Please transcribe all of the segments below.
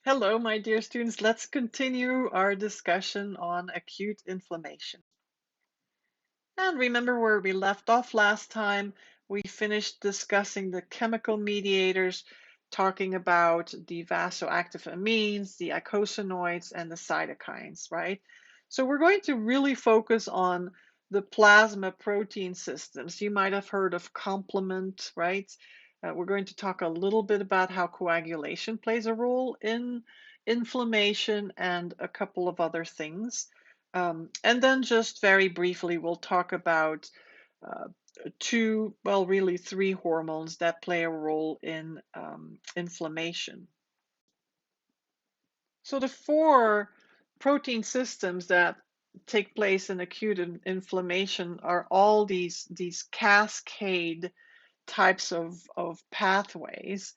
Hello, my dear students. Let's continue our discussion on acute inflammation. And remember where we left off last time? We finished discussing the chemical mediators, talking about the vasoactive amines, the eicosanoids, and the cytokines, right? So we're going to really focus on the plasma protein systems. You might have heard of complement, right? We're going to talk a little bit about how coagulation plays a role in inflammation and a couple of other things. And then just very briefly, we'll talk about uh, two, well, really three hormones that play a role in inflammation. So the four protein systems that take place in acute inflammation are all these cascade types of pathways.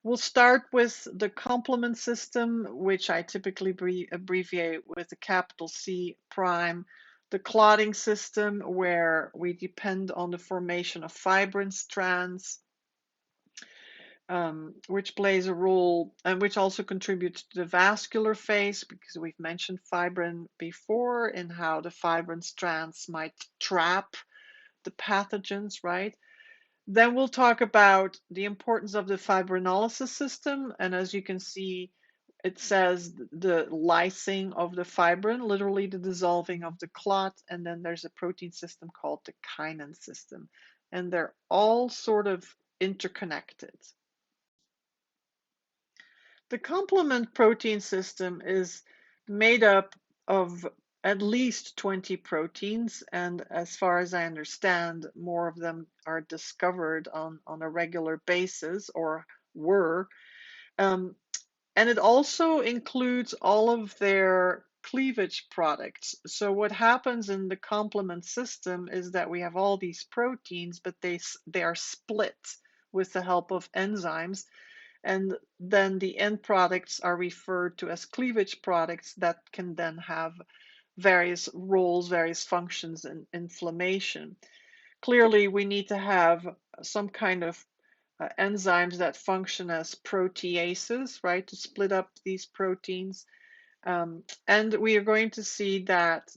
We'll start with the complement system, which I typically abbreviate with the capital C prime, the clotting system, where we depend on the formation of fibrin strands, which plays a role and which also contributes to the vascular phase, because we've mentioned fibrin before and how the fibrin strands might trap the pathogens, right? Then we'll talk about the importance of the fibrinolysis system. And as you can see, it says the lysing of the fibrin, literally the dissolving of the clot. And then there's a protein system called the kinin system. And they're all sort of interconnected. The complement protein system is made up of at least 20 proteins, and as far as I understand, more of them are discovered on a regular basis or were. Um, and it also includes all of their cleavage products. So what happens in the complement system is that we have all these proteins, but they are split with the help of enzymes, and then the end products are referred to as cleavage products that can then have various roles, various functions in inflammation. Clearly, we need to have some kind of enzymes that function as proteases, right, to split up these proteins. And we are going to see that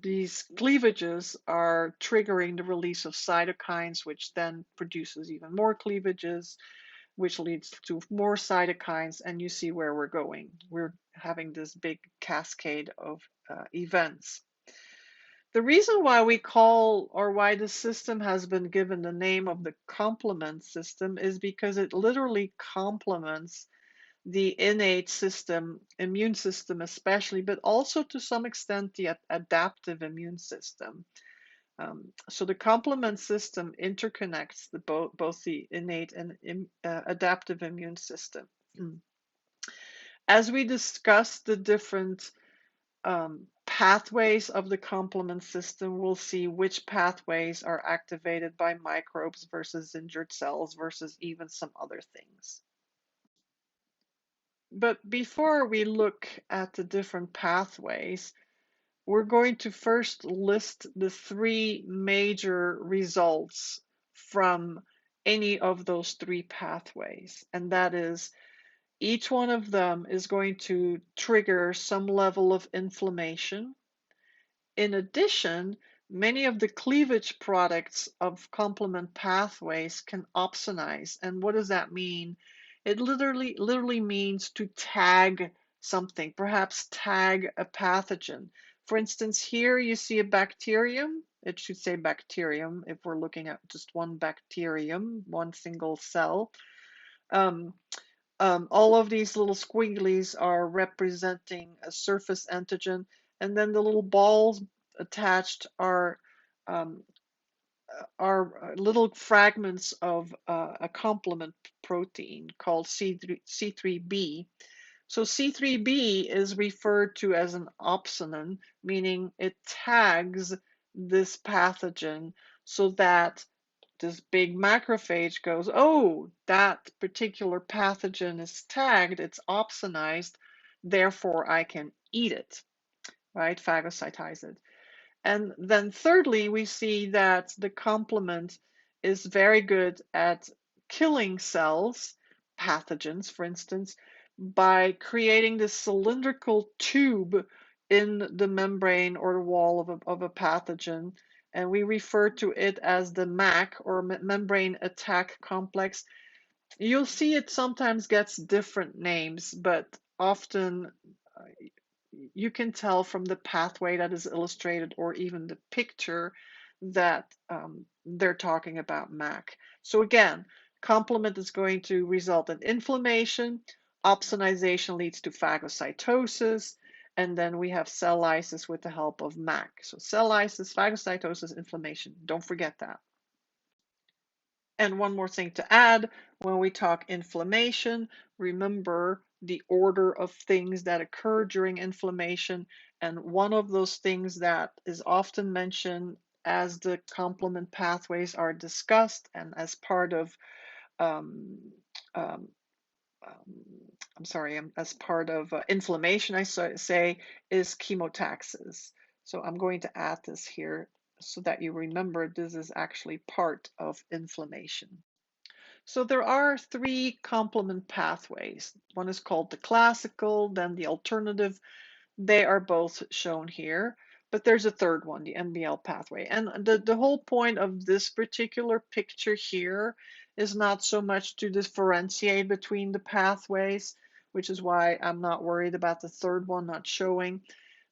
these cleavages are triggering the release of cytokines, which then produces even more cleavages, which leads to more cytokines, and you see where we're going. We're having this big cascade of events. The reason why we call, or why the system has been given the name of the complement system, is because it literally complements the innate system, immune system especially, but also to some extent the adaptive immune system. So the complement system interconnects both the innate and adaptive immune system. As we discuss the different pathways of the complement system, we'll see which pathways are activated by microbes versus injured cells versus even some other things. But before we look at the different pathways, we're going to first list the three major results from any of those three pathways. And that is, each one of them is going to trigger some level of inflammation. In addition, many of the cleavage products of complement pathways can opsonize. And what does that mean? It literally means to tag something, perhaps tag a pathogen. For instance, here you see a bacterium. It should say bacterium if we're looking at just one bacterium, one single cell. Um, all of these little squigglies are representing a surface antigen, and then the little balls attached um, are little fragments of a complement protein called C3b. So C3b is referred to as an opsonin, meaning it tags this pathogen so that this big macrophage goes, oh, that particular pathogen is tagged, it's opsonized, therefore I can eat it, right? Phagocytize it. And then thirdly, we see that the complement is very good at killing cells, pathogens, for instance, by creating this cylindrical tube in the membrane or the wall of a pathogen, and we refer to it as the MAC, or membrane attack complex. You'll see it sometimes gets different names, but often you can tell from the pathway that is illustrated or even the picture that they're talking about MAC. So again, complement is going to result in inflammation. Opsonization leads to phagocytosis, and then we have cell lysis with the help of MAC. So cell lysis, phagocytosis, inflammation. Don't forget that. And one more thing to add, when we talk inflammation, remember the order of things that occur during inflammation. And one of those things that is often mentioned as the complement pathways are discussed and as part of, um, um, I'm sorry, as part of inflammation, I say, is chemotaxis. So I'm going to add this here so that you remember this is actually part of inflammation. So there are three complement pathways. One is called the classical, then the alternative. They are both shown here, but there's a third one, the MBL pathway. And the whole point of this particular picture here is not so much to differentiate between the pathways, which is why I'm not worried about the third one not showing.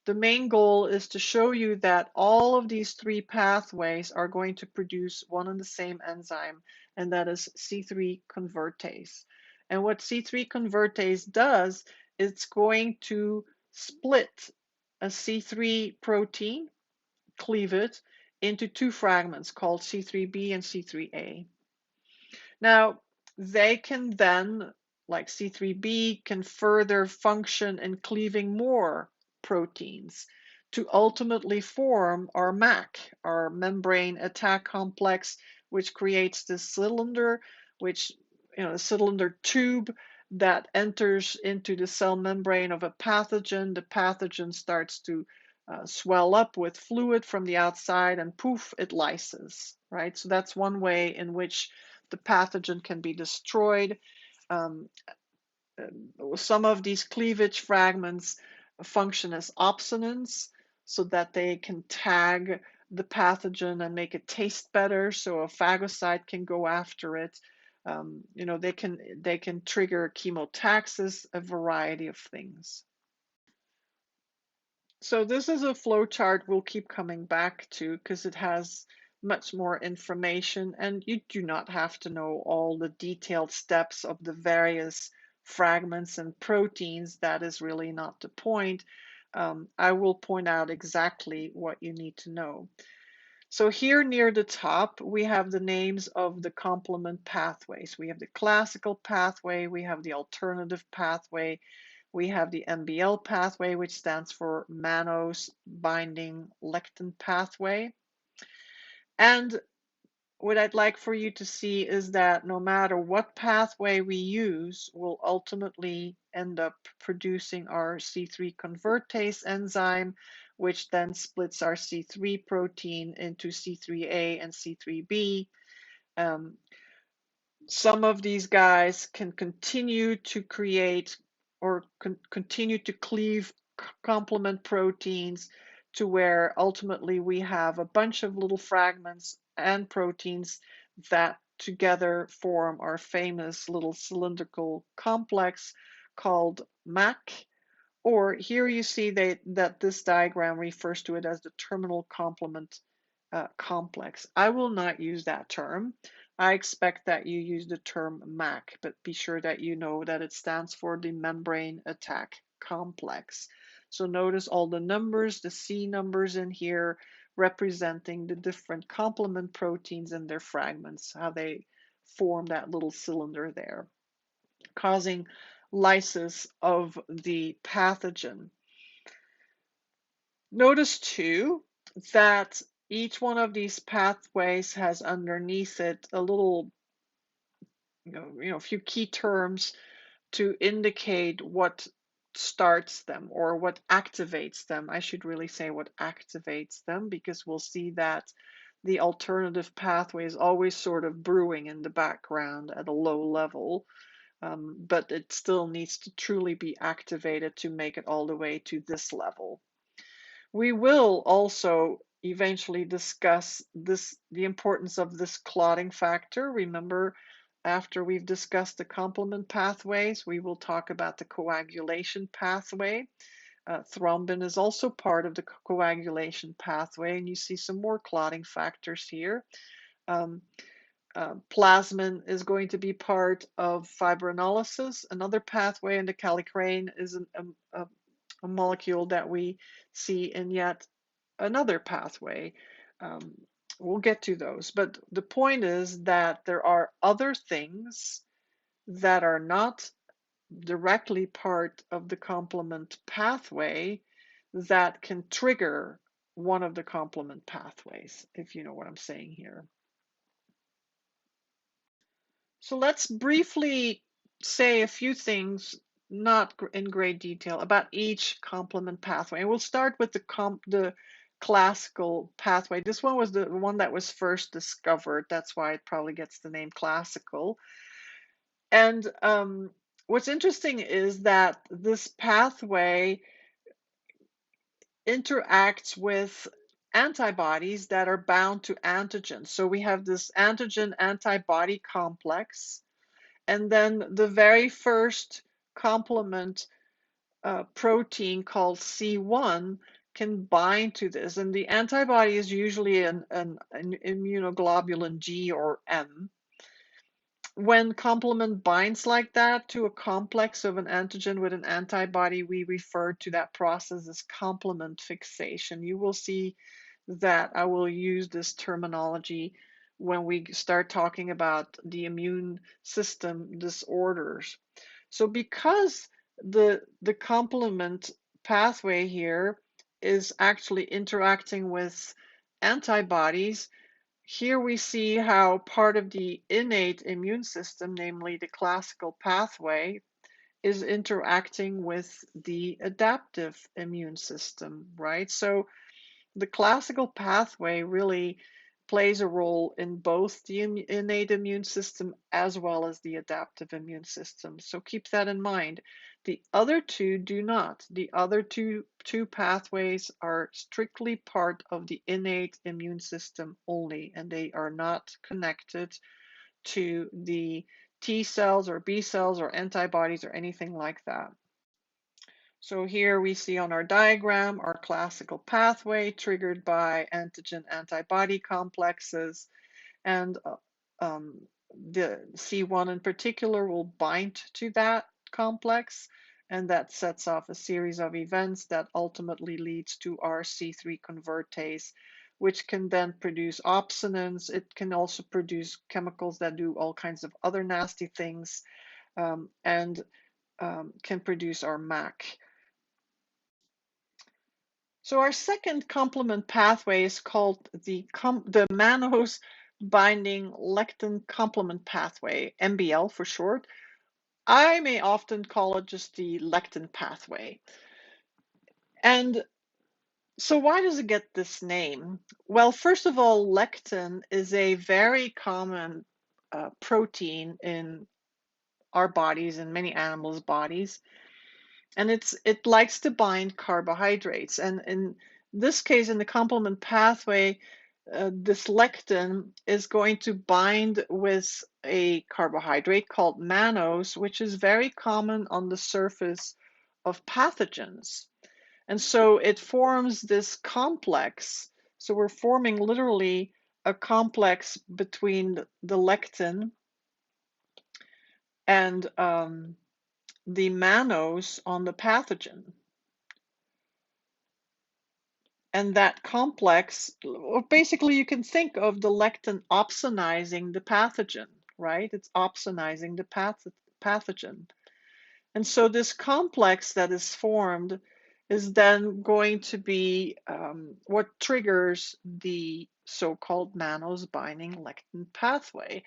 The main goal is to show you that all of these three pathways are going to produce one and the same enzyme, and that is C3 convertase. And what C3 convertase does, it's going to split a C3 protein, cleave it into two fragments called C3b and C3a. Now, they can then, like C3b, can further function in cleaving more proteins to ultimately form our MAC, our membrane attack complex, which creates this cylinder, which, a cylinder tube that enters into the cell membrane of a pathogen. The pathogen starts to swell up with fluid from the outside, and poof, it lyses, right? So that's one way in which the pathogen can be destroyed. Um, some of these cleavage fragments function as opsonins so that they can tag the pathogen and make it taste better, so a phagocyte can go after it. They can trigger chemotaxis, a variety of things. So this is a flow chart we'll keep coming back to because it has much more information, and you do not have to know all the detailed steps of the various fragments and proteins. That is really not the point. I will point out exactly what you need to know. So here near the top, we have the names of the complement pathways. We have the classical pathway, we have the alternative pathway, we have the MBL pathway, which stands for mannose binding lectin pathway. And what I'd like for you to see is that no matter what pathway we use, we'll ultimately end up producing our C3 convertase enzyme, which then splits our C3 protein into C3a and C3b. Some of these guys can continue to create or continue to cleave complement proteins to where ultimately we have a bunch of little fragments and proteins that together form our famous little cylindrical complex called MAC. Or here you see that this diagram refers to it as the terminal complement complex. I will not use that term. I expect that you use the term MAC, but be sure that you know that it stands for the membrane attack complex. So notice all the numbers, the C numbers in here, representing the different complement proteins and their fragments, how they form that little cylinder there, causing lysis of the pathogen. Notice too that each one of these pathways has underneath it a little, few key terms to indicate what starts them or what activates them. I should really say what activates them, because we'll see that the alternative pathway is always sort of brewing in the background at a low level. but it still needs to truly be activated to make it all the way to this level. We will also eventually discuss the importance of this clotting factor. Remember, after we've discussed the complement pathways, we will talk about the coagulation pathway. Thrombin is also part of the coagulation pathway, and you see some more clotting factors here. Um, Plasmin is going to be part of fibrinolysis. Another pathway in the kallikrein is a molecule that we see in yet another pathway. Um, we'll get to those. But the point is that there are other things that are not directly part of the complement pathway that can trigger one of the complement pathways, if you know what I'm saying here. So let's briefly say a few things, not in great detail, about each complement pathway. And we'll start with the classical pathway. This one was the one that was first discovered. That's why it probably gets the name classical. And what's interesting is that this pathway interacts with antibodies that are bound to antigens. So we have this antigen antibody complex, and then the very first complement protein called C1 can bind to this. And the antibody is usually an immunoglobulin G or M. When complement binds like that to a complex of an antigen with an antibody, we refer to that process as complement fixation. You will see that I will use this terminology when we start talking about the immune system disorders. So because the complement pathway here is actually interacting with antibodies, here we see how part of the innate immune system, namely the classical pathway, is interacting with the adaptive immune system, right? So the classical pathway really plays a role in both the innate immune system as well as the adaptive immune system. So keep that in mind. The other two do not. The other two pathways are strictly part of the innate immune system only, and they are not connected to the T cells or B cells or antibodies or anything like that. So here we see on our diagram our classical pathway triggered by antigen antibody complexes, and the C1 in particular will bind to that complex, and that sets off a series of events that ultimately leads to our C3 convertase, which can then produce opsonins. It can also produce chemicals that do all kinds of other nasty things, and can produce our MAC. So our second complement pathway is called the mannose binding lectin complement pathway, MBL for short. I may often call it just the lectin pathway. And so why does it get this name? Well, first of all, lectin is a very common protein in our bodies and many animals' bodies. And it likes to bind carbohydrates. And in this case, in the complement pathway, this lectin is going to bind with a carbohydrate called mannose, which is very common on the surface of pathogens. And so it forms this complex. So we're forming literally a complex between the lectin and the mannose on the pathogen. And that complex, basically you can think of the lectin opsonizing the pathogen, right? It's opsonizing the pathogen. And so this complex that is formed is then going to be what triggers the so-called mannose binding lectin pathway.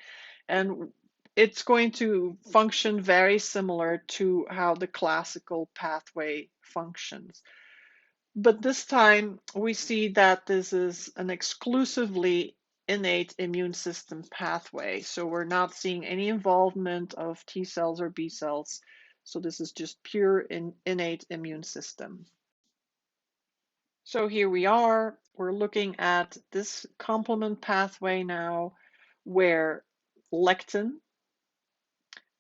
And it's going to function very similar to how the classical pathway functions. But this time we see that this is an exclusively innate immune system pathway. So we're not seeing any involvement of T cells or B cells. So this is just pure innate immune system. So here we are, we're looking at this complement pathway now, where lectin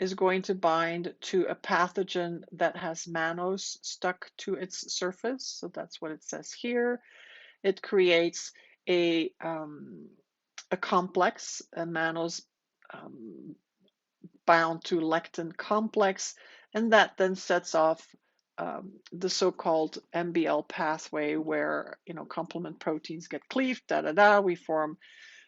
is going to bind to a pathogen that has mannose stuck to its surface. So that's what it says here. It creates a complex, a mannose bound to lectin complex, and that then sets off the so-called MBL pathway, where complement proteins get cleaved, we form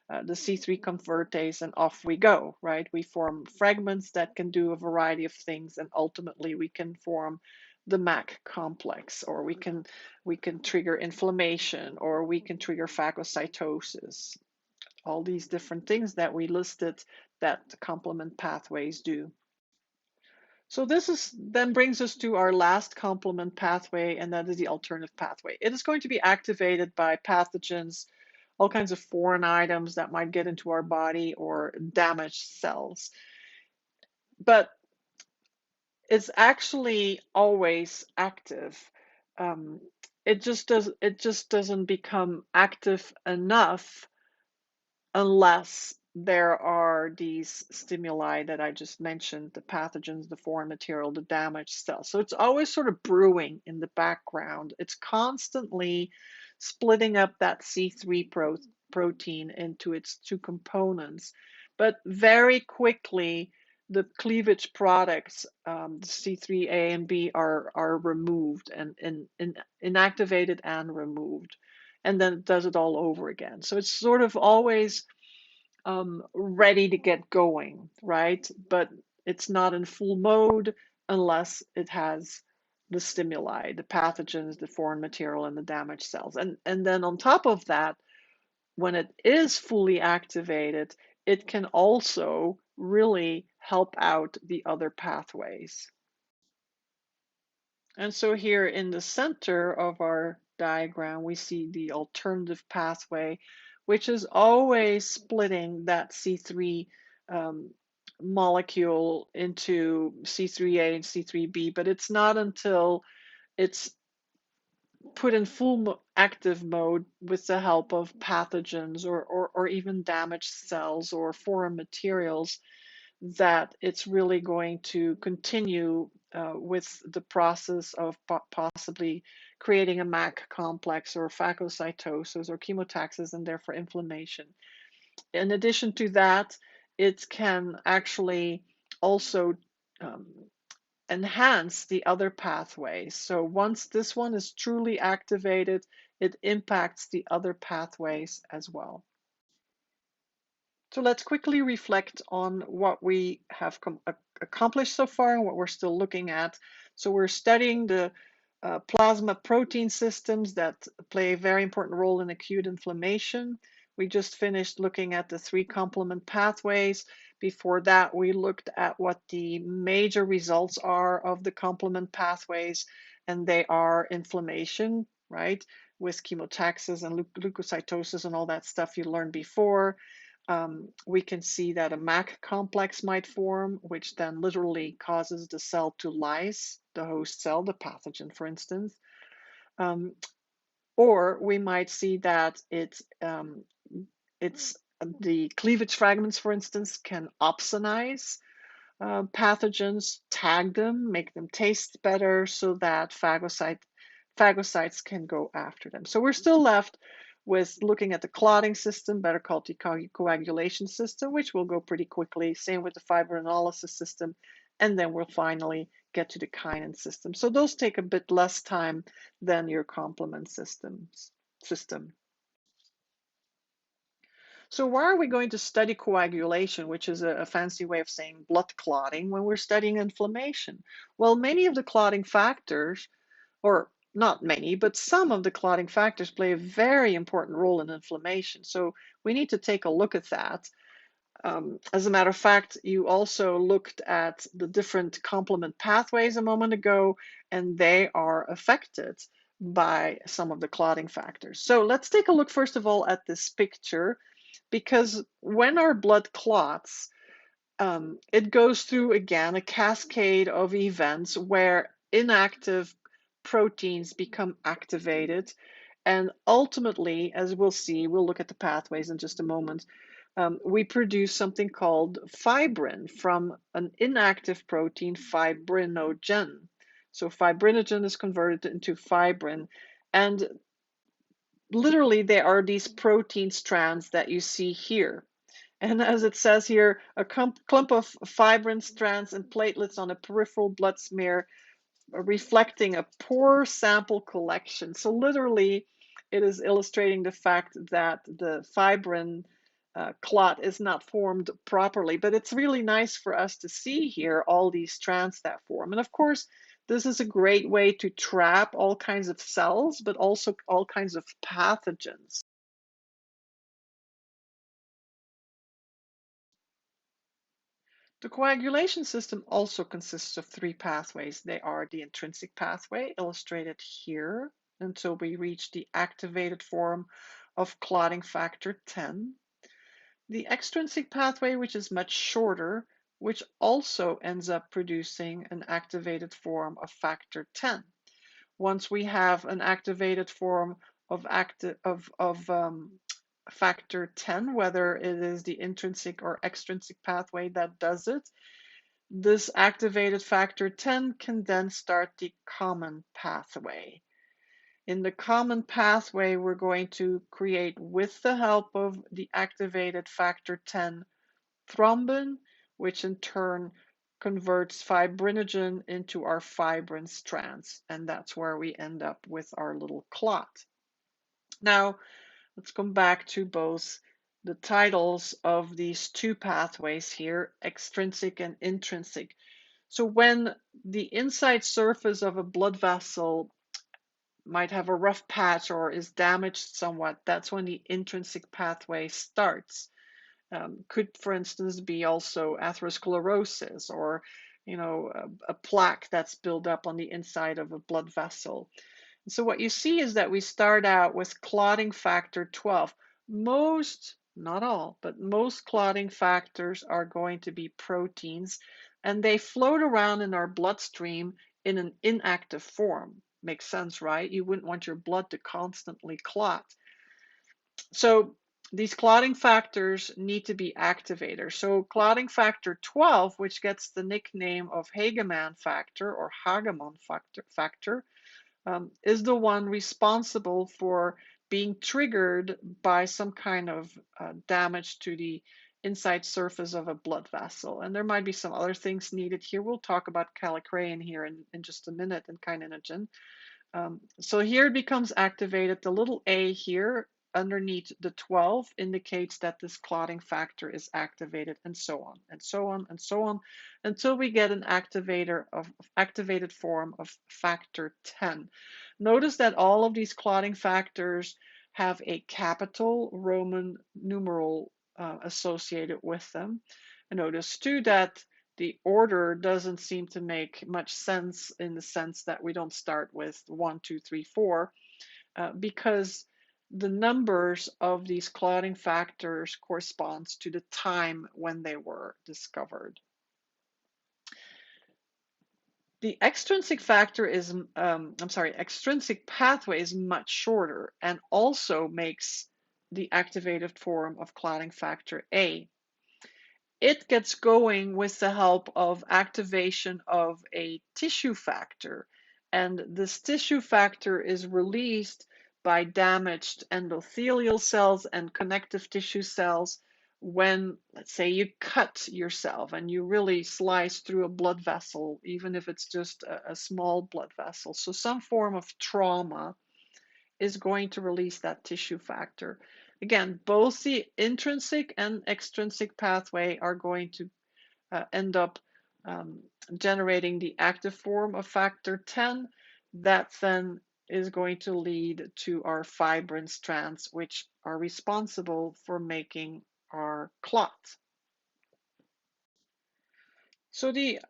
the C3 convertase, and off we go, right? We form fragments that can do a variety of things, and ultimately we can form the MAC complex, or we can trigger inflammation, or we can trigger phagocytosis. All these different things that we listed that complement pathways do. So this then brings us to our last complement pathway, and that is the alternative pathway. It is going to be activated by pathogens, all kinds of foreign items that might get into our body, or damaged cells. But it's actually always active. It just doesn't become active enough unless there are these stimuli that I just mentioned, the pathogens, the foreign material, the damaged cells. So it's always sort of brewing in the background. It's constantly splitting up that C3 protein into its two components. But very quickly, the cleavage products, the C3A and B, are removed and inactivated and removed. And then it does it all over again. So it's sort of always ready to get going, right? But it's not in full mode unless it has the stimuli, the pathogens, the foreign material, and the damaged cells. And then on top of that, when it is fully activated, it can also really help out the other pathways. And so here in the center of our diagram, we see the alternative pathway, which is always splitting that C3 molecule into C3A and C3B, but it's not until it's put in full active mode with the help of pathogens, or even damaged cells or foreign materials, that it's really going to continue with the process of possibly creating a MAC complex, or phagocytosis, or chemotaxis, and therefore inflammation. In addition to that, it can actually also enhance the other pathways. So once this one is truly activated, it impacts the other pathways as well. So let's quickly reflect on what we have accomplished so far and what we're still looking at. So we're studying the plasma protein systems that play a very important role in acute inflammation. We just finished looking at the 3 complement pathways. Before that, we looked at what the major results are of the complement pathways, and they are inflammation, right, with chemotaxis and leukocytosis and all that stuff you learned before. We can see that a MAC complex might form, which then literally causes the cell to lyse, the host cell, the pathogen, for instance. Or we might see that it's the cleavage fragments, for instance, can opsonize pathogens, tag them, make them taste better, so that phagocytes can go after them. So we're still left with looking at the clotting system, better called the coagulation system, which will go pretty quickly. Same with the fibrinolysis system. And then we'll finally get to the kinin system. So those take a bit less time than your complement system. So why are we going to study coagulation, which is a fancy way of saying blood clotting, when we're studying inflammation? Well, many of the clotting factors, or not many, but some of the clotting factors, play a very important role in inflammation. So we need to take a look at that. As a matter of fact, you also looked at the different complement pathways a moment ago, and they are affected by some of the clotting factors. So let's take a look first of all at this picture. because when our blood clots, it goes through again a cascade of events where inactive proteins become activated. And ultimately, as we'll see, we'll look at the pathways in just a moment, we produce something called fibrin from an inactive protein, fibrinogen. So fibrinogen is converted into fibrin. And literally, there are these protein strands that you see here. And as it says here, a clump of fibrin strands and platelets on a peripheral blood smear reflecting a poor sample collection. So literally, it is illustrating the fact that the fibrin clot is not formed properly. But it's really nice for us to see here all these strands that form. And of course, this is a great way to trap all kinds of cells, but also all kinds of pathogens. The coagulation system also consists of three pathways. They are the intrinsic pathway, illustrated here, until we reach the activated form of clotting factor 10. The extrinsic pathway, which is much shorter, which also ends up producing an activated form of factor 10. Once we have an activated form of factor 10, whether it is the intrinsic or extrinsic pathway that does it, this activated factor 10 can then start the common pathway. In the common pathway, we're going to create, with the help of the activated factor 10, thrombin, which in turn converts fibrinogen into our fibrin strands. And that's where we end up with our little clot. Now, let's come back to both the titles of these two pathways here, extrinsic and intrinsic. So when the inside surface of a blood vessel might have a rough patch or is damaged somewhat, that's when the intrinsic pathway starts. Could, for instance, be also atherosclerosis or, a plaque that's built up on the inside of a blood vessel. So what you see is that we start out with clotting factor 12. Most, not all, but most clotting factors are going to be proteins, and they float around in our bloodstream in an inactive form. Makes sense, right? You wouldn't want your blood to constantly clot. So these clotting factors need to be activators. So clotting factor 12, which gets the nickname of Hagemann factor or Hagemann factor, is the one responsible for being triggered by some kind of damage to the inside surface of a blood vessel. And there might be some other things needed here. We'll talk about kallikrein here in just a minute and kininogen. So here it becomes activated. The little A here underneath the 12 indicates that this clotting factor is activated, and so on, and so on, and so on, until we get an activated form of factor 10. Notice that all of these clotting factors have a capital Roman numeral associated with them. And notice too that the order doesn't seem to make much sense, in the sense that we don't start with 1, 2, 3, 4, because the numbers of these clotting factors corresponds to the time when they were discovered. The extrinsic factor is, extrinsic pathway is much shorter and also makes the activated form of clotting factor A. It gets going with the help of activation of a tissue factor, and this tissue factor is released by damaged endothelial cells and connective tissue cells when, let's say, you cut yourself and you really slice through a blood vessel, even if it's just a small blood vessel. So some form of trauma is going to release that tissue factor. Again, both the intrinsic and extrinsic pathway are going to end up generating the active form of factor 10. That then is going to lead to our fibrin strands, which are responsible for making our clot. So the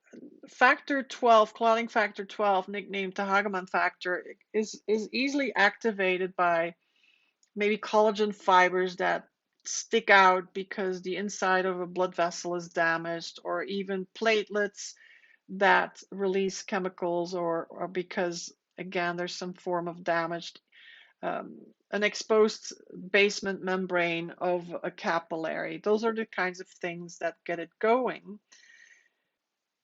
factor 12, clotting factor 12, nicknamed the Hagemann factor, is easily activated by maybe collagen fibers that stick out because the inside of a blood vessel is damaged, or even platelets that release chemicals, or because, again, there's some form of damage, um, an exposed basement membrane of a capillary. Those are the kinds of things that get it going.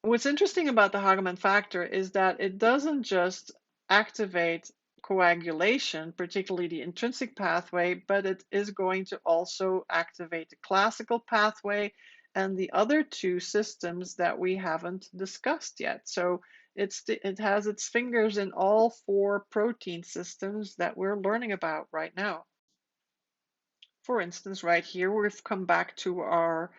What's interesting about the Hageman factor is that it doesn't just activate coagulation, particularly the intrinsic pathway, but it is going to also activate the classical pathway and the other two systems that we haven't discussed yet. So it has its fingers in all four protein systems that we're learning about right now. For instance, right here, we've come back to our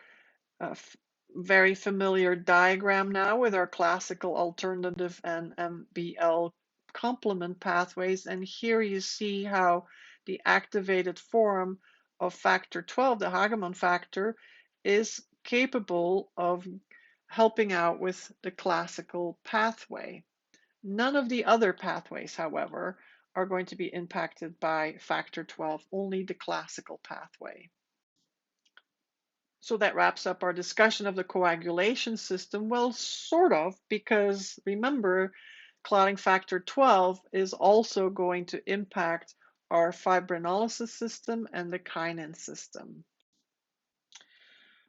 very familiar diagram now with our classical alternative and MBL complement pathways. And here you see how the activated form of factor 12, the Hageman factor, is capable of helping out with the classical pathway. None of the other pathways, however, are going to be impacted by factor 12, only the classical pathway. So that wraps up our discussion of the coagulation system. Well, sort of, because remember, clotting factor 12 is also going to impact our fibrinolysis system and the kinin system.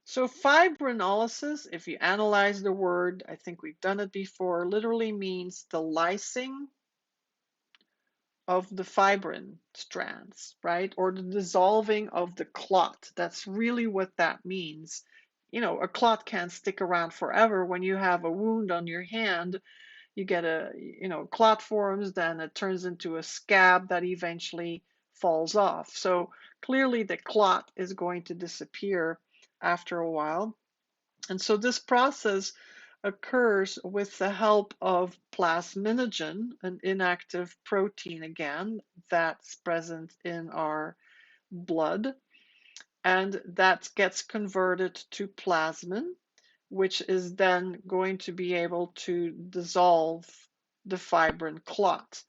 So fibrinolysis, if you analyze the word, I think we've done it before, literally means the lysing of the fibrin strands, right? Or the dissolving of the clot. That's really what that means. You know, a clot can't stick around forever. When you have a wound on your hand, you get clot forms, then it turns into a scab that eventually falls off. So clearly the clot is going to disappear after a while. And so this process occurs with the help of plasminogen, an inactive protein again that's present in our blood, and that gets converted to plasmin, which is then going to be able to dissolve the fibrin clot.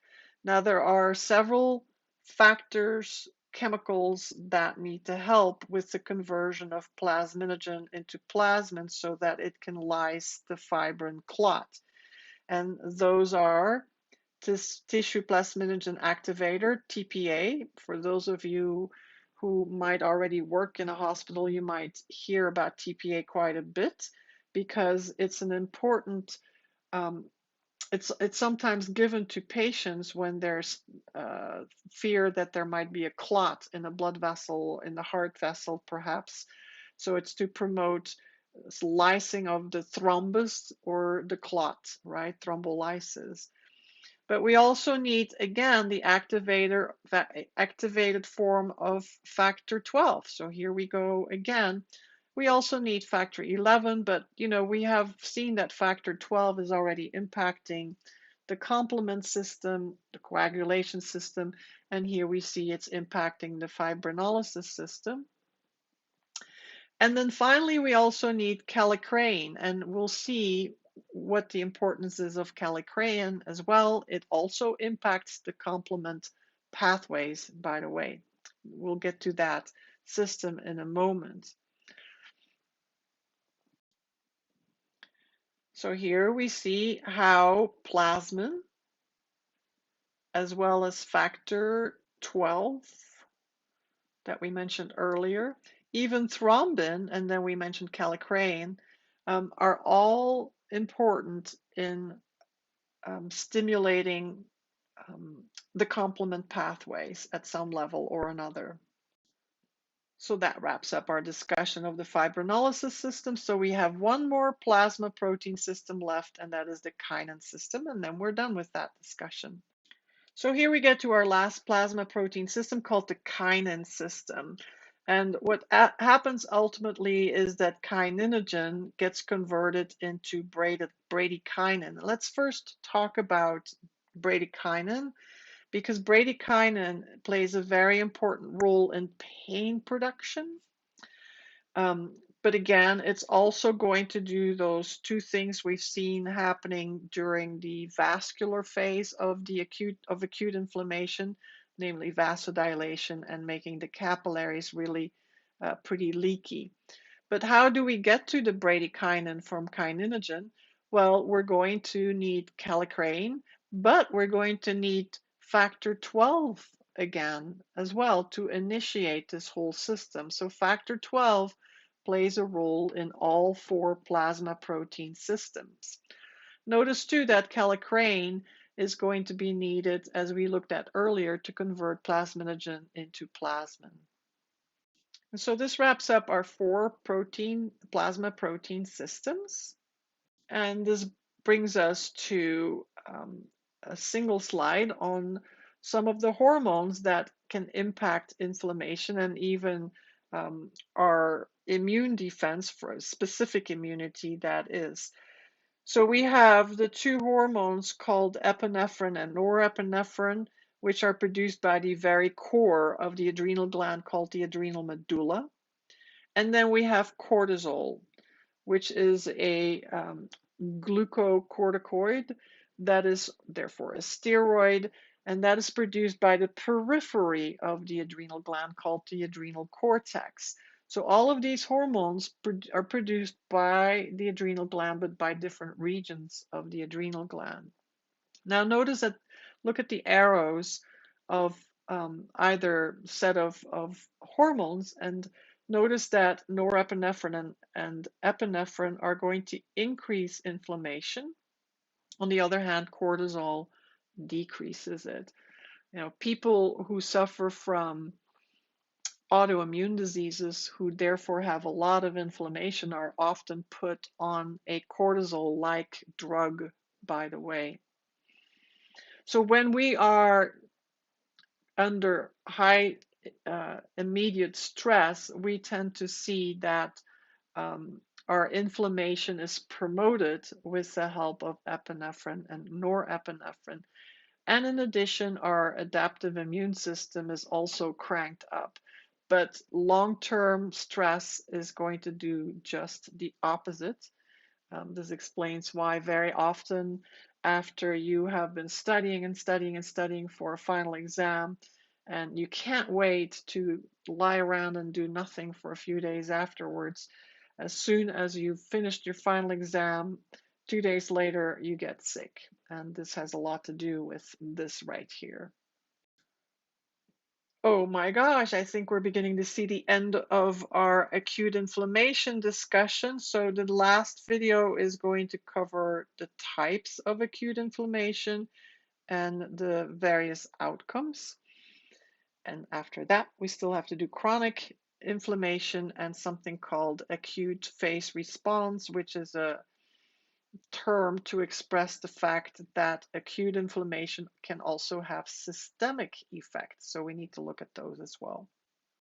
Now, there are several factors, chemicals that need to help with the conversion of plasminogen into plasmin so that it can lyse the fibrin clot. And those are tissue plasminogen activator, TPA. For those of you who might already work in a hospital, you might hear about TPA quite a bit because it's an important it's sometimes given to patients when there's fear that there might be a clot in a blood vessel, in the heart vessel, perhaps. So it's to promote lysing of the thrombus or the clot, right? Thrombolysis. But we also need, again, the activated form of factor 12. So here we go again. We also need factor 11, but we have seen that factor 12 is already impacting the complement system, the coagulation system, and here we see it's impacting the fibrinolysis system. And then finally, we also need kallikrein, and we'll see what the importance is of kallikrein as well. It also impacts the complement pathways, by the way. We'll get to that system in a moment. So here we see how plasmin, as well as factor 12 that we mentioned earlier, even thrombin, and then we mentioned kallikrein, are all important in stimulating the complement pathways at some level or another. So that wraps up our discussion of the fibrinolysis system. So we have one more plasma protein system left, and that is the kinin system, and then we're done with that discussion. So here we get to our last plasma protein system called the kinin system. And what happens ultimately is that kininogen gets converted into bradykinin. Let's first talk about bradykinin, because bradykinin plays a very important role in pain production. But again, it's also going to do those two things we've seen happening during the vascular phase of acute inflammation, namely vasodilation and making the capillaries really pretty leaky. But how do we get to the bradykinin from kininogen? Well, we're going to need kallikrein, but we're going to need factor 12 again as well to initiate this whole system. So factor 12 plays a role in all four plasma protein systems. Notice too that kallikrein is going to be needed, as we looked at earlier, to convert plasminogen into plasmin. And so this wraps up our four plasma protein systems. And this brings us to a single slide on some of the hormones that can impact inflammation and even our immune defense for a specific immunity that is. So we have the two hormones called epinephrine and nor-epinephrine, which are produced by the very core of the adrenal gland called the adrenal medulla. And then we have cortisol, which is a glucocorticoid that is therefore a steroid, and that is produced by the periphery of the adrenal gland called the adrenal cortex. So all of these hormones are produced by the adrenal gland, but by different regions of the adrenal gland. Now notice that, look at the arrows of either set of hormones, and notice that norepinephrine and epinephrine are going to increase inflammation. On the other hand, cortisol decreases it. People who suffer from autoimmune diseases, who therefore have a lot of inflammation, are often put on a cortisol-like drug, by the way. So when we are under high immediate stress, we tend to see that our inflammation is promoted with the help of epinephrine and norepinephrine. And in addition, our adaptive immune system is also cranked up. But long-term stress is going to do just the opposite. This explains why very often after you have been studying and studying and studying for a final exam, and you can't wait to lie around and do nothing for a few days afterwards, as soon as you've finished your final exam, 2 days later, you get sick. And this has a lot to do with this right here. Oh my gosh, I think we're beginning to see the end of our acute inflammation discussion. So the last video is going to cover the types of acute inflammation and the various outcomes. And after that, we still have to do chronic inflammation and something called acute phase response, which is a term to express the fact that acute inflammation can also have systemic effects. So we need to look at those as well.